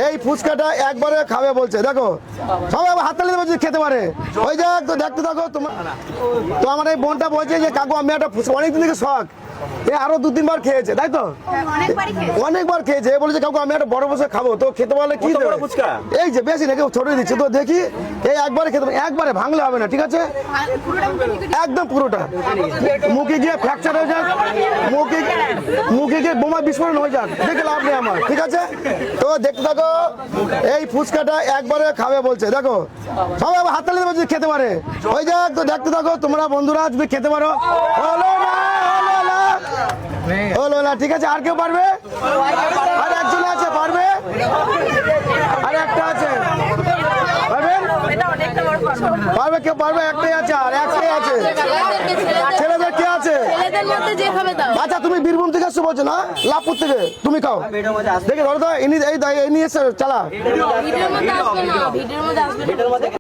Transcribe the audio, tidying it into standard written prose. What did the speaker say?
এই ফুচকাটা একবারে খাবে বলছে, দেখো সবাই হাততালি দিয়ে বলছে খেতে পারে। ওই যে তো দেখতে থাকো তোমার। তো আমার এই বোনটা বলছে যে কাকু আমি একটা ফুচকা অনেকদিন থেকে শখ, এ আরো 2-3 বার খেয়েছে, তাই তো অনেকবার খেয়েছে। এ বলেছে কাকু আমি একটা বড় বসে খাবো, তো খেতে পারলে কি দেবে? এই যে বেশি নাকি ছোট দিচ্ছে, তো দেখি এই একবারে খেতে, একবারে ভাঙলে হবে না, ঠিক আছে? একদম পুরোটা মুখে গিয়ে ফ্র্যাকচার হয়ে যাক, মুখে গিয়ে বোমা বিস্ফোরণ হয়ে যাক, দেখে লাভ নেই আমার, ঠিক আছে? তো দেখতে থাকো, এই ফুচকাটা একবারে খাবে বলছে, দেখো সবাই হাততালি দিয়ে বলছে খেতে পারে। ওই যে তো দেখতে থাকো তোমরা বন্ধুরা, যদি খেতে পারো। হলো না, ঠিক আছে? আর কেউ পারবে? আর একজন আছে পারবে, আর একটা আছে পারবেন? পারবে কেউ? পারবে? একটাই আছে, আর একটাই আছে। ছেলেদের কে আছে? আচ্ছা তুমি বীরভূম থেকে এসছো বলছো না, লাভপুর থেকে, তুমি খাও দেখে ধরো তো, ইনি এই এসে চালা।